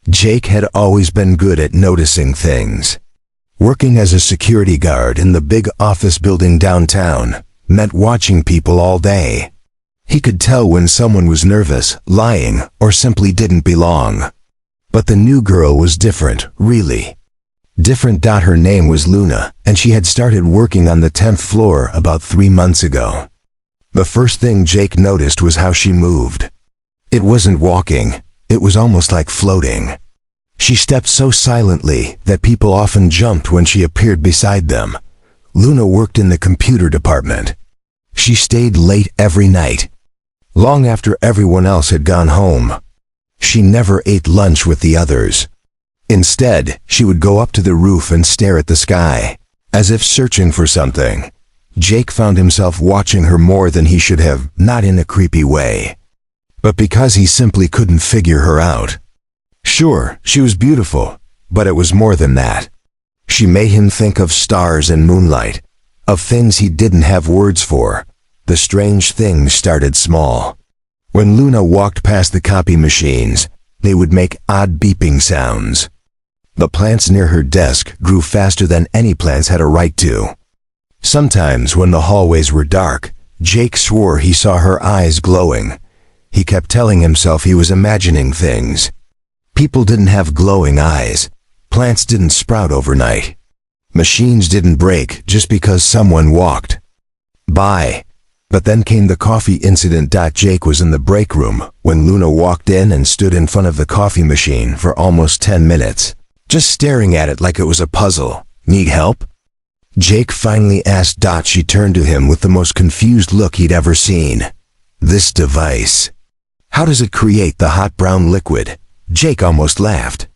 Jake had always been good at noticing things. Working as a security guard in the big office building downtown meant watching people all day. He could tell when someone was nervous, lying, or simply didn't belong. But the new girl was different, really. Different. Her name was Luna, and she had started working on the 10th floor about 3 months ago. The first thing Jake noticed was how she moved. It wasn't walking, it was almost like floating. She stepped so silently that people often jumped when she appeared beside them. Luna worked in the computer department. She stayed late every night, long after everyone else had gone home. She never ate lunch with the others. Instead, she would go up to the roof and stare at the sky, as if searching for something. Jake found himself watching her more than he should have, not in a creepy way, but because he simply couldn't figure her out. Sure, she was beautiful, but it was more than that. She made him think of stars and moonlight, of things he didn't have words for. The strange things started small. When Luna walked past the copy machines, they would make odd beeping sounds. The plants near her desk grew faster than any plants had a right to. Sometimes when the hallways were dark, Jake swore he saw her eyes glowing. He kept telling himself he was imagining things. People didn't have glowing eyes. Plants didn't sprout overnight. Machines didn't break just because someone walked by. But then came the coffee incident. Jake was in the break room when Luna walked in and stood in front of the coffee machine for almost 10 minutes, just staring at it like it was a puzzle. Need help? Jake finally asked. She turned to him with the most confused look he'd ever seen. This device. How does it create the hot brown liquid? Jake almost laughed.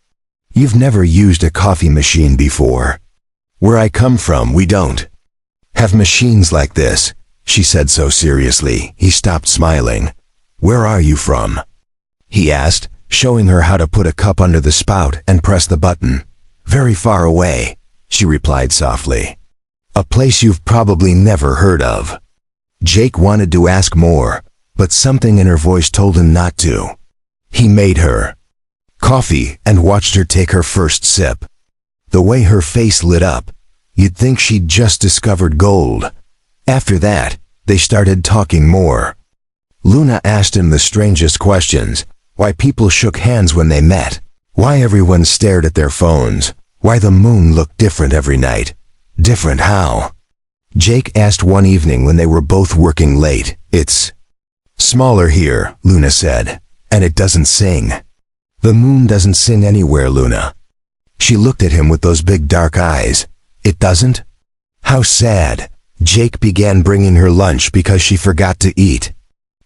You've never used a coffee machine before. Where I come from, we don't have machines like this, she said so seriously, he stopped smiling. Where are you from? He asked, showing her how to put a cup under the spout and press the button. Very far away, she replied softly. A place you've probably never heard of. Jake wanted to ask more, but something in her voice told him not to. He made her coffee and watched her take her first sip. The way her face lit up, you'd think she'd just discovered gold. After that, they started talking more. Luna asked him the strangest questions. Why people shook hands when they met. Why everyone stared at their phones. Why the moon looked different every night. Different how? Jake asked one evening when they were both working late. It's smaller here, Luna said, and it doesn't sing. The moon doesn't sing anywhere, Luna. She looked at him with those big dark eyes. It doesn't? How sad. Jake began bringing her lunch because she forgot to eat.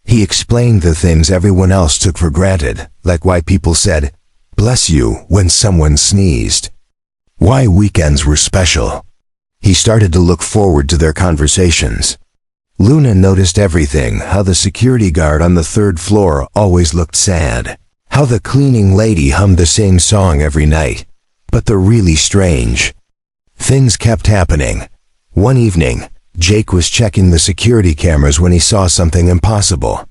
He explained the things everyone else took for granted, like why people said, "Bless you," when someone sneezed. Why weekends were special. He started to look forward to their conversations. Luna noticed everything, how the security guard on the 3rd floor always looked sad, how the cleaning lady hummed the same song every night. But the really strange things kept happening. One evening, Jake was checking the security cameras when he saw something impossible.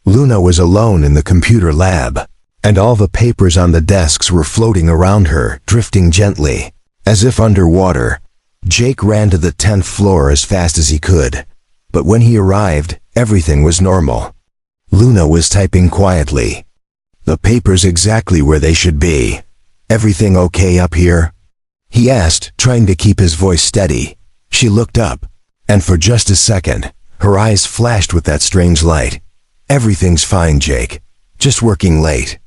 Luna was alone in the computer lab, and all the papers on the desks were floating around her, drifting gently, as if underwater. Jake ran to the 10th floor as fast as he could, but when he arrived, everything was normal. Luna was typing quietly. The papers exactly where they should be. Everything okay up here? He asked, trying to keep his voice steady. She looked up, and for just a second, her eyes flashed with that strange light. Everything's fine, Jake. Just working late.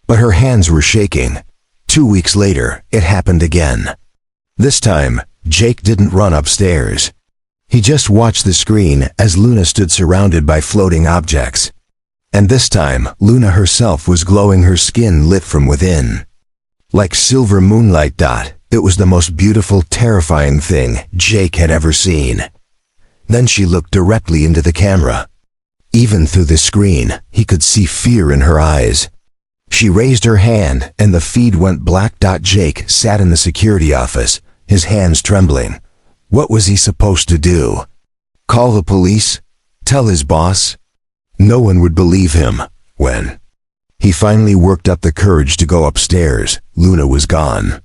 But her hands were shaking. 2 weeks later, it happened again. This time, Jake didn't run upstairs. He just watched the screen as Luna stood surrounded by floating objects. And this time, Luna herself was glowing, her skin lit from within. Like silver moonlight. It was the most beautiful, terrifying thing Jake had ever seen. Then she looked directly into the camera. Even through the screen, he could see fear in her eyes. She raised her hand, and the feed went black. Jake sat in the security office, his hands trembling. What was he supposed to do? Call the police? Tell his boss? No one would believe him. When He finally worked up the courage to go upstairs. Luna was gone.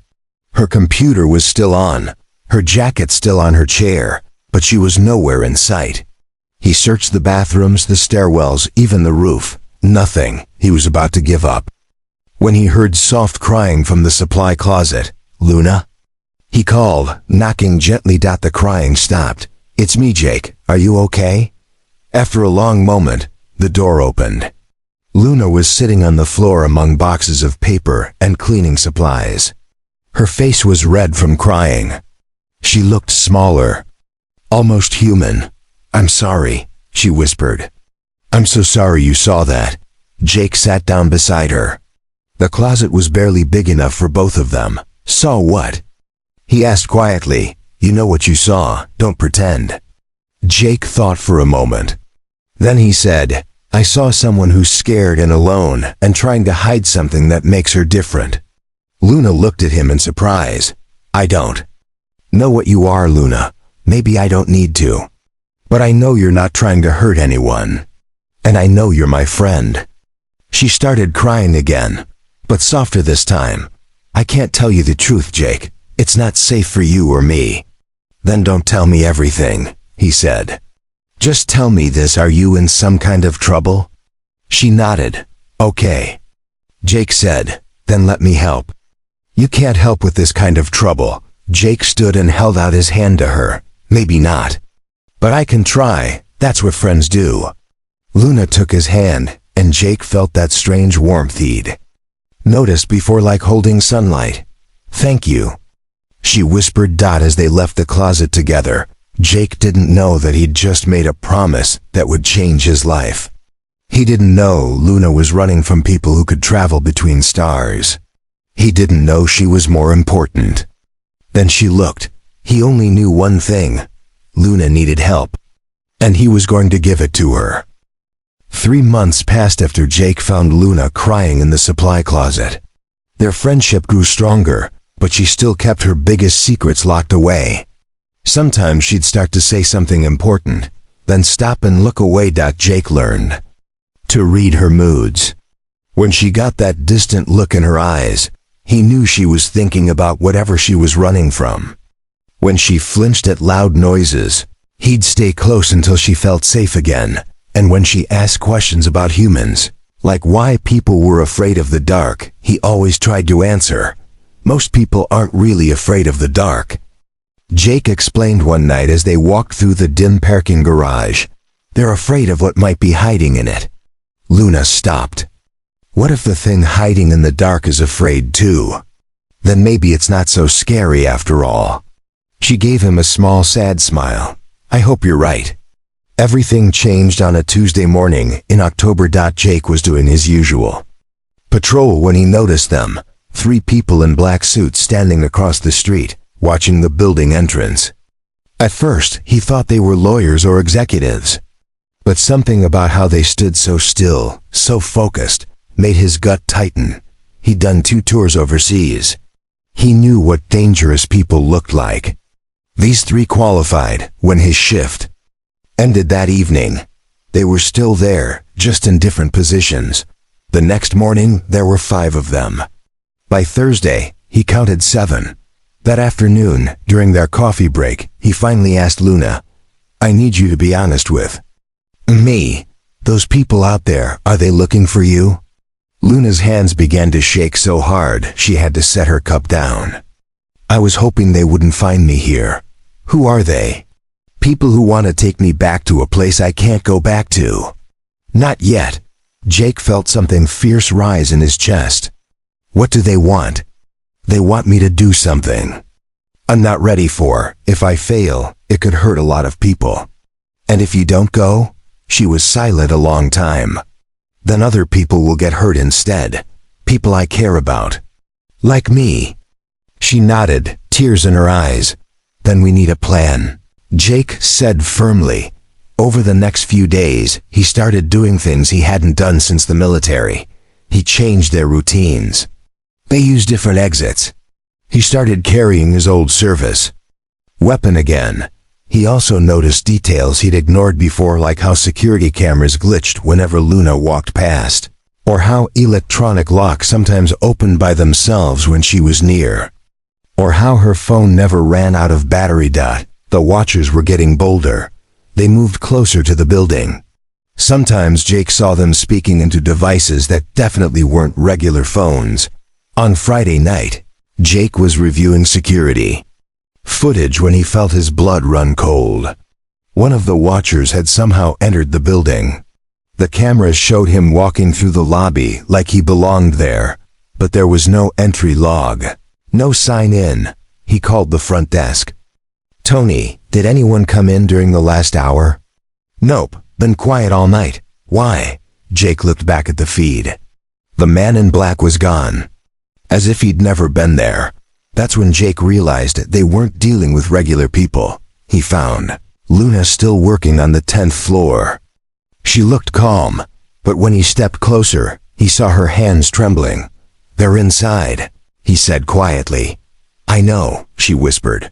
Her computer was still on, her jacket still on her chair, but she was nowhere in sight. He searched the bathrooms, the stairwells, even the roof. Nothing. He was about to give up. When he heard soft crying from the supply closet. "Luna?" He called, knocking gently. The crying stopped. "It's me, Jake. Are you okay?" After a long moment, the door opened. Luna was sitting on the floor among boxes of paper and cleaning supplies. Her face was red from crying. She looked smaller, almost human. "I'm sorry," she whispered. "I'm so sorry you saw that." Jake sat down beside her. The closet was barely big enough for both of them. "Saw what?" He asked quietly. "You know what you saw, don't pretend." Jake thought for a moment. Then he said, "I saw someone who's scared and alone and trying to hide something that makes her different." Luna looked at him in surprise. "I don't know what you are, Luna. Maybe I don't need to. But I know you're not trying to hurt anyone. And I know you're my friend." She started crying again, but softer this time. "I can't tell you the truth, Jake. It's not safe for you or me." "Then don't tell me everything," he said. "Just tell me this, are you in some kind of trouble?" She nodded. "Okay." Jake said, "Then let me help." "You can't help with this kind of trouble." Jake stood and held out his hand to her. "Maybe not. But I can try. That's what friends do." Luna took his hand, and Jake felt that strange warmth he'd noticed before, like holding sunlight. "Thank you," she whispered. As they left the closet together, Jake didn't know that he'd just made a promise that would change his life. He didn't know Luna was running from people who could travel between stars. He didn't know she was more important. Then she looked. He only knew one thing. Luna needed help. And he was going to give it to her. 3 months passed after Jake found Luna crying in the supply closet. Their friendship grew stronger, but she still kept her biggest secrets locked away. Sometimes she'd start to say something important, then stop and look away. Jake learned to read her moods. When she got that distant look in her eyes, he knew she was thinking about whatever she was running from. When she flinched at loud noises, he'd stay close until she felt safe again. And when she asked questions about humans, like why people were afraid of the dark, he always tried to answer, "Most people aren't really afraid of the dark." Jake explained one night as they walked through the dim parking garage. "They're afraid of what might be hiding in it." Luna stopped. What if the thing hiding in the dark is afraid too? Then maybe it's not so scary after all. She gave him a small, sad smile. "I hope you're right." Everything changed on a Tuesday morning in October. Jake was doing his usual patrol when he noticed them, 3 people in black suits standing across the street, watching the building entrance. At first, he thought they were lawyers or executives. But something about how they stood so still, so focused, made his gut tighten. He'd done 2 tours overseas. He knew what dangerous people looked like. These 3 qualified when his shift ended that evening. They were still there, just in different positions. The next morning, there were 5 of them. By Thursday, he counted 7. That afternoon, during their coffee break, he finally asked Luna, "I need you to be honest with me. Those people out there, are they looking for you?" Luna's hands began to shake so hard she had to set her cup down. "I was hoping they wouldn't find me here." "Who are they?" "People who want to take me back to a place I can't go back to." "Not yet." Jake felt something fierce rise in his chest. "What do they want?" "They want me to do something I'm not ready for. If I fail, it could hurt a lot of people. And if you don't go?" She was silent a long time. "Then other people will get hurt instead. People I care about. Like me." She nodded, tears in her eyes. "Then we need a plan," Jake said firmly. Over the next few days, he started doing things he hadn't done since the military. He changed their routines. They used different exits. He started carrying his old service weapon again. He also noticed details he'd ignored before, like how security cameras glitched whenever Luna walked past. or how electronic locks sometimes opened by themselves when she was near, or how her phone never ran out of battery. The watchers were getting bolder. They moved closer to the building. Sometimes Jake saw them speaking into devices that definitely weren't regular phones. On Friday night, Jake was reviewing security footage when he felt his blood run cold. One of the watchers had somehow entered the building. The cameras showed him walking through the lobby like he belonged there, but there was no entry log, no sign in. He called the front desk. "Tony, did anyone come in during the last hour?" "Nope, been quiet all night." "Why?" Jake looked back at the feed. The man in black was gone, as if he'd never been there. That's when Jake realized they weren't dealing with regular people. He found Luna still working on the 10th floor. She looked calm, but when he stepped closer, he saw her hands trembling. "They're inside," he said quietly. "I know," she whispered.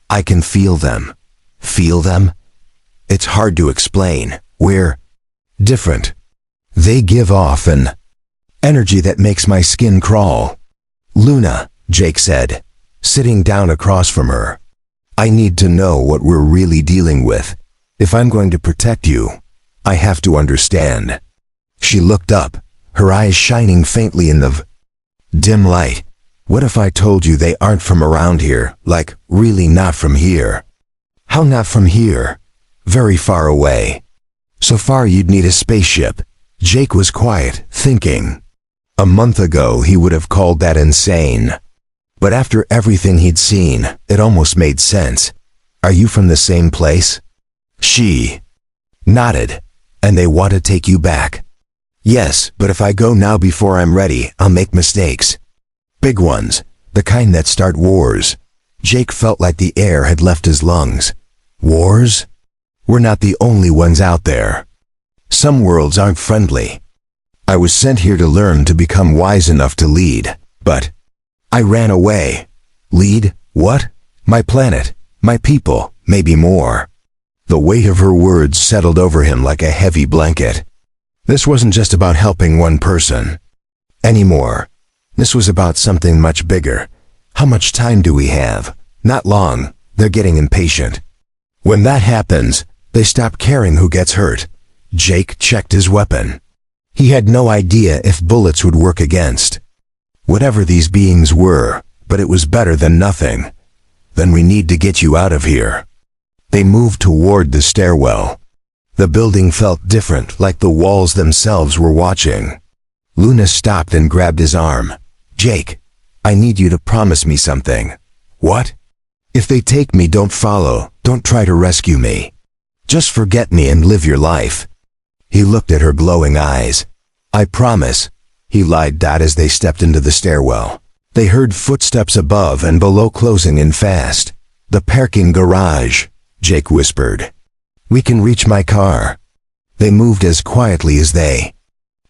"I can feel them." "Feel them?" "It's hard to explain. We're different. They give off an energy that makes my skin crawl." "Luna," Jake said, sitting down across from her, "I need to know what we're really dealing with. If I'm going to protect you, I have to understand." She looked up, her eyes shining faintly in the dim light. "What if I told you they aren't from around here, like really not from here?" "How not from here?" "Very far away. So far you'd need a spaceship." Jake was quiet, thinking. A month ago he would have called that insane. But after everything he'd seen, it almost made sense. "Are you from the same place?" She nodded. "And they want to take you back?" "Yes, but if I go now before I'm ready, I'll make mistakes. Big ones, the kind that start wars." Jake felt like the air had left his lungs. "Wars? We're not the only ones out there. Some worlds aren't friendly. I was sent here to learn to become wise enough to lead, but I ran away." "Lead? What?" "My planet, my people, maybe more." The weight of her words settled over him like a heavy blanket. This wasn't just about helping one person anymore. This was about something much bigger. How much time do we have? Not long. They're getting impatient. When that happens, they stop caring who gets hurt. Jake checked his weapon. He had no idea if bullets would work against whatever these beings were, but it was better than nothing. "Then we need to get you out of here." They moved toward the stairwell. The building felt different, like the walls themselves were watching. Luna stopped and grabbed his arm. "Jake, I need you to promise me something." "What?" "If they take me, don't follow. Don't try to rescue me. Just forget me and live your life." He looked at her glowing eyes. "I promise," he lied as they stepped into the stairwell. They heard footsteps above and below closing in fast. "The parking garage," Jake whispered. "We can reach my car." They moved as quietly as they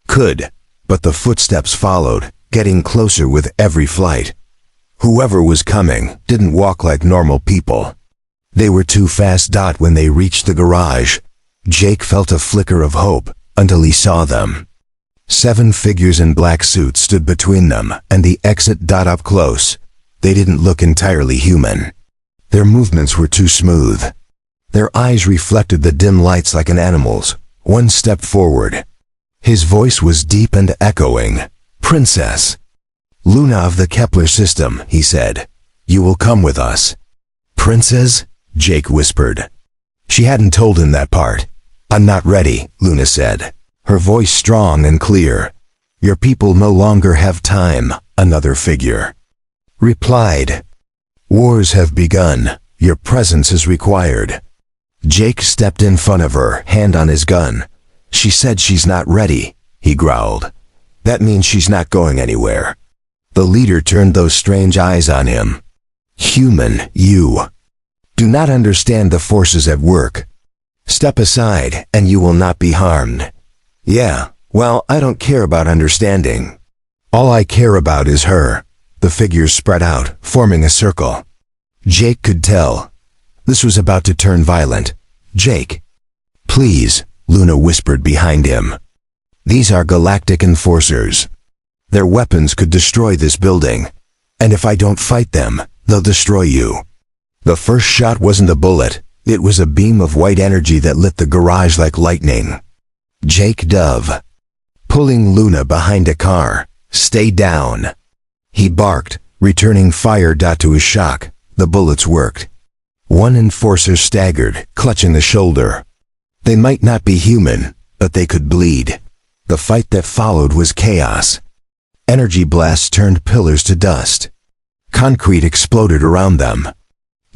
could, but the footsteps followed, getting closer with every flight. Whoever was coming didn't walk like normal people. They were too fast. When they reached the garage, Jake felt a flicker of hope until he saw them. 7 figures in black suits stood between them and the exit. Up close, they didn't look entirely human. Their movements were too smooth. Their eyes reflected the dim lights like an animal's. One stepped forward. His voice was deep and echoing. "Princess Luna of the Kepler system," he said. "You will come with us." "Princess?" Jake whispered. She hadn't told him that part. "I'm not ready," Luna said, her voice strong and clear. "Your people no longer have time," another figure replied. "Wars have begun. Your presence is required." Jake stepped in front of her, hand on his gun. "She said she's not ready," he growled. "That means she's not going anywhere." The leader turned those strange eyes on him. "Human, you do not understand the forces at work. Step aside and you will not be harmed." "Yeah, well, I don't care about understanding. All I care about is her." The figures spread out, forming a circle. Jake could tell this was about to turn violent. "Jake, please," Luna whispered behind him. These are galactic enforcers. Their weapons could destroy this building. And if I don't fight them, they'll destroy you. The first shot wasn't a bullet. It was a beam of white energy that lit the garage like lightning. Jake Dove, pulling Luna behind a car. Stay down. He barked, returning fire. To his shock, the bullets worked. One enforcer staggered, clutching the shoulder. They might not be human, but they could bleed. The fight that followed was chaos. Energy blasts turned pillars to dust. Concrete exploded around them.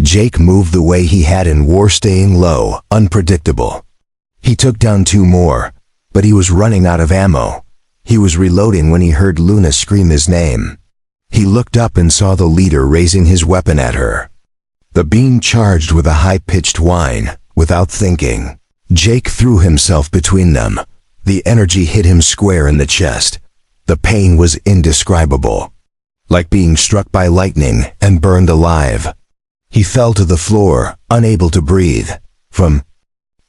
Jake moved the way he had in war, staying low, unpredictable. He took down 2 more, but he was running out of ammo. He was reloading when he heard Luna scream his name. He looked up and saw the leader raising his weapon at her. The beam charged with a high-pitched whine. Without thinking, Jake threw himself between them. The energy hit him square in the chest. The pain was indescribable, like being struck by lightning and burned alive. He fell to the floor, unable to breathe. From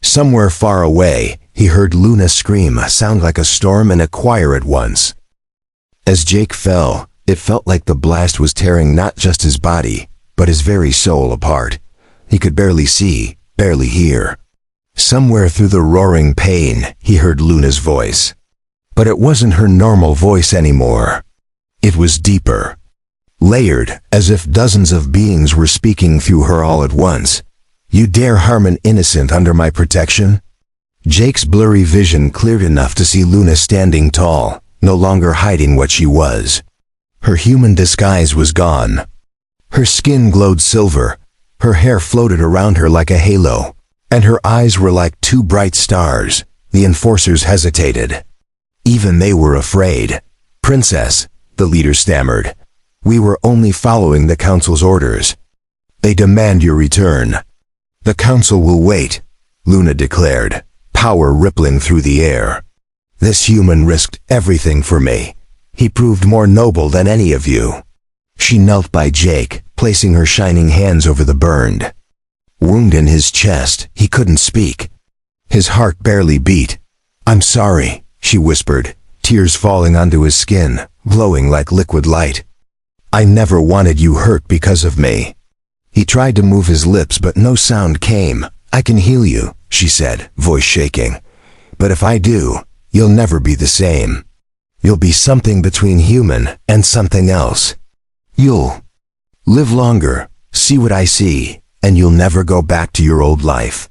somewhere far away, he heard Luna scream, a sound like a storm and a choir at once. As Jake fell, it felt like the blast was tearing not just his body, but his very soul apart. He could barely see, barely hear. Somewhere through the roaring pain, he heard Luna's voice. But it wasn't her normal voice anymore. It was deeper, layered, as if dozens of beings were speaking through her all at once. You dare harm an innocent under my protection? Jake's blurry vision cleared enough to see Luna standing tall, no longer hiding what she was. Her human disguise was gone. Her skin glowed silver, her hair floated around her like a halo, and her eyes were like 2 bright stars. The enforcers hesitated. Even they were afraid. Princess, the leader stammered. We were only following the council's orders. They demand your return. The council will wait, Luna declared, power rippling through the air. This human risked everything for me. He proved more noble than any of you. She knelt by Jake, placing her shining hands over the burned wound in his chest. He couldn't speak. His heart barely beat. I'm sorry, she whispered, tears falling onto his skin, glowing like liquid light. I never wanted you hurt because of me. He tried to move his lips, but no sound came. I can heal you, she said, voice shaking. But if I do, you'll never be the same. You'll be something between human and something else. You'll live longer, see what I see, and you'll never go back to your old life.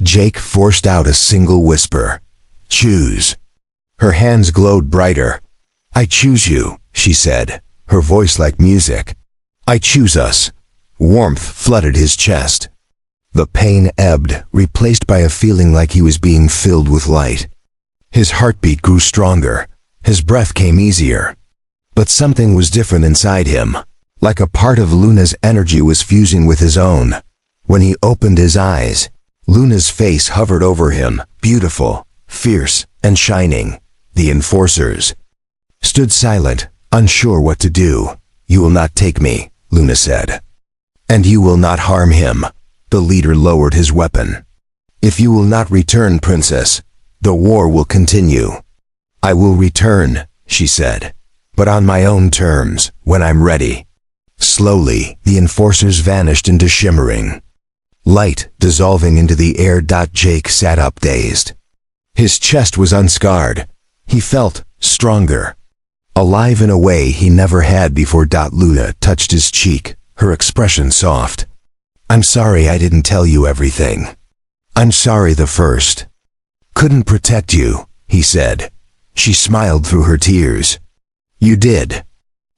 Jake forced out a single whisper. Choose. Her hands glowed brighter. I choose you, she said, her voice like music. I choose us. Warmth flooded his chest. The pain ebbed, replaced by a feeling like he was being filled with light. His heartbeat grew stronger. His breath came easier. But something was different inside him. Like a part of Luna's energy was fusing with his own. When he opened his eyes, Luna's face hovered over him, beautiful, fierce, and shining. The enforcers stood silent, unsure what to do. You will not take me, Luna said. And you will not harm him. The leader lowered his weapon. If you will not return, princess, the war will continue. I will return, she said, but on my own terms, when I'm ready. Slowly, the enforcers vanished into shimmering light, dissolving into the air. Jake sat up dazed. His chest was unscarred. He felt stronger, alive in a way he never had before. Luna touched his cheek, her expression soft. I'm sorry I didn't tell you everything. I'm sorry the first couldn't protect you, he said. She smiled through her tears. You did.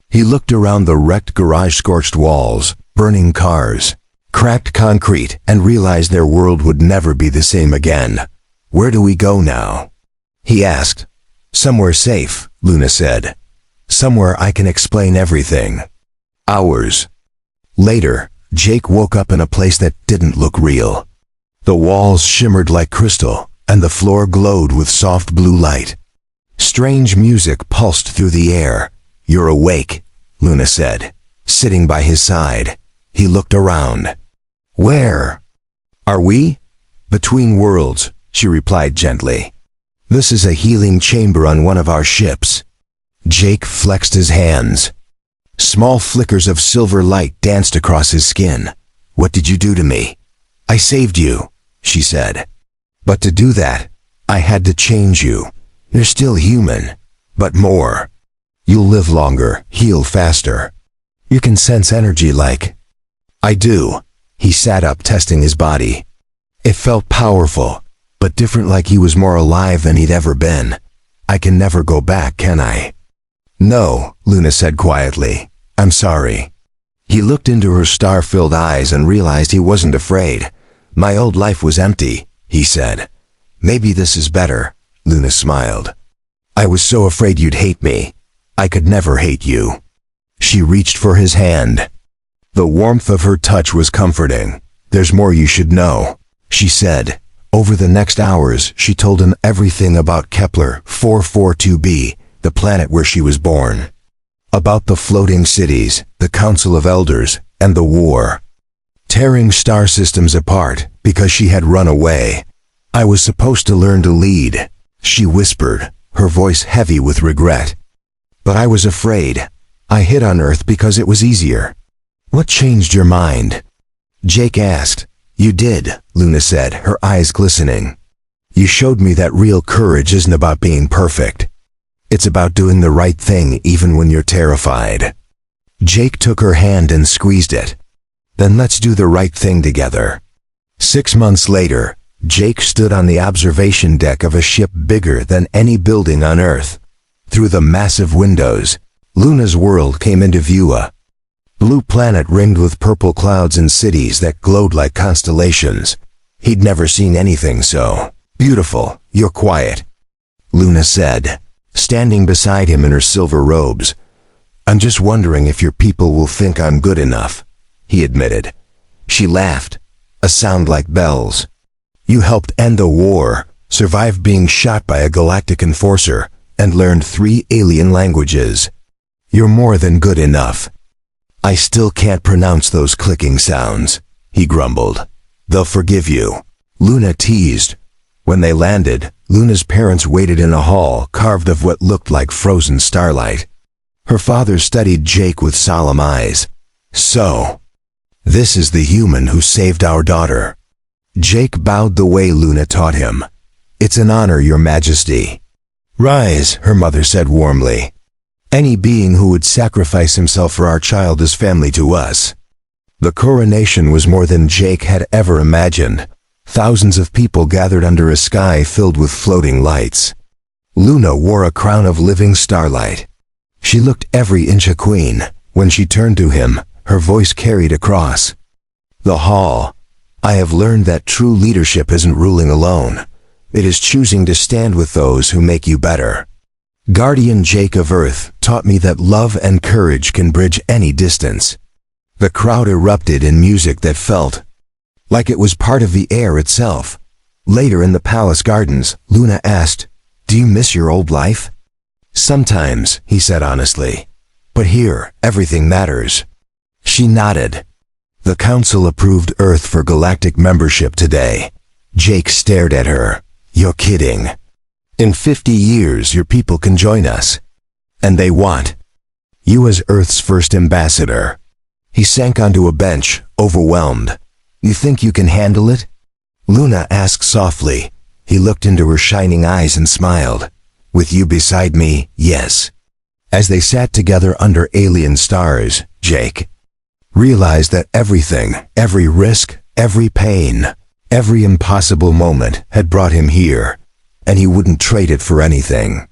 He looked around the wrecked garage, scorched walls, burning cars, cracked concrete, and realized their world would never be the same again. Where do we go now? He asked. Somewhere safe, Luna said. Somewhere I can explain everything. Hours later, Jake woke up in a place that didn't look real. The walls shimmered like crystal, and the floor glowed with soft blue light. Strange music pulsed through the air. You're awake, Luna said, sitting by his side. He looked around. Where are we? Between worlds, she replied gently. This is a healing chamber on one of our ships. Jake flexed his hands. Small flickers of silver light danced across his skin. What did you do to me? I saved you, she said. But to do that, I had to change you. You're still human, but more. You'll live longer, heal faster. You can sense energy like... I do. He sat up, testing his body. It felt powerful, but different, like he was more alive than he'd ever been. I can never go back, can I? No, Luna said quietly. I'm sorry. He looked into her star-filled eyes and realized he wasn't afraid. My old life was empty, he said. Maybe this is better, Luna smiled. I was so afraid you'd hate me. I could never hate you. She reached for his hand. The warmth of her touch was comforting. There's more you should know, she said. Over the next hours, she told him everything about Kepler 442b, the planet where she was born. About the floating cities, the Council of Elders, and the war. Tearing star systems apart because she had run away. I was supposed to learn to lead, she whispered, her voice heavy with regret. But I was afraid. I hid on Earth because it was easier. What changed your mind? Jake asked. You did, Luna said, her eyes glistening. You showed me that real courage isn't about being perfect. It's about doing the right thing even when you're terrified. Jake took her hand and squeezed it. Then let's do the right thing together. 6 months later, Jake stood on the observation deck of a ship bigger than any building on Earth. Through the massive windows, Luna's world came into view, a blue planet ringed with purple clouds and cities that glowed like constellations. He'd never seen anything so beautiful. You're quiet, Luna said, standing beside him in her silver robes. I'm just wondering if your people will think I'm good enough, he admitted. She laughed, a sound like bells. You helped end the war, survived being shot by a galactic enforcer, and learned 3 alien languages. You're more than good enough. I still can't pronounce those clicking sounds, he grumbled. They'll forgive you, Luna teased. When they landed, Luna's parents waited in a hall carved of what looked like frozen starlight. Her father studied Jake with solemn eyes. So, this is the human who saved our daughter. Jake bowed the way Luna taught him. It's an honor, Your Majesty. Rise, her mother said warmly. Any being who would sacrifice himself for our child is family to us. The coronation was more than Jake had ever imagined. Thousands of people gathered under a sky filled with floating lights. Luna wore a crown of living starlight. She looked every inch a queen. When she turned to him, her voice carried across the hall. I have learned that true leadership isn't ruling alone. It is choosing to stand with those who make you better. Guardian Jake of Earth taught me that love and courage can bridge any distance. The crowd erupted in music that felt like it was part of the air itself. Later in the palace gardens, Luna asked, Do you miss your old life? Sometimes, he said honestly. But here, everything matters. She nodded. The council approved Earth for galactic membership today. Jake stared at her. You're kidding. In 50 years, your people can join us. And they want you as Earth's first ambassador. He sank onto a bench, overwhelmed. You think you can handle it? Luna asked softly. He looked into her shining eyes and smiled. With you beside me, yes. As they sat together under alien stars, Jake realized that everything, every risk, every pain, every impossible moment had brought him here, and he wouldn't trade it for anything.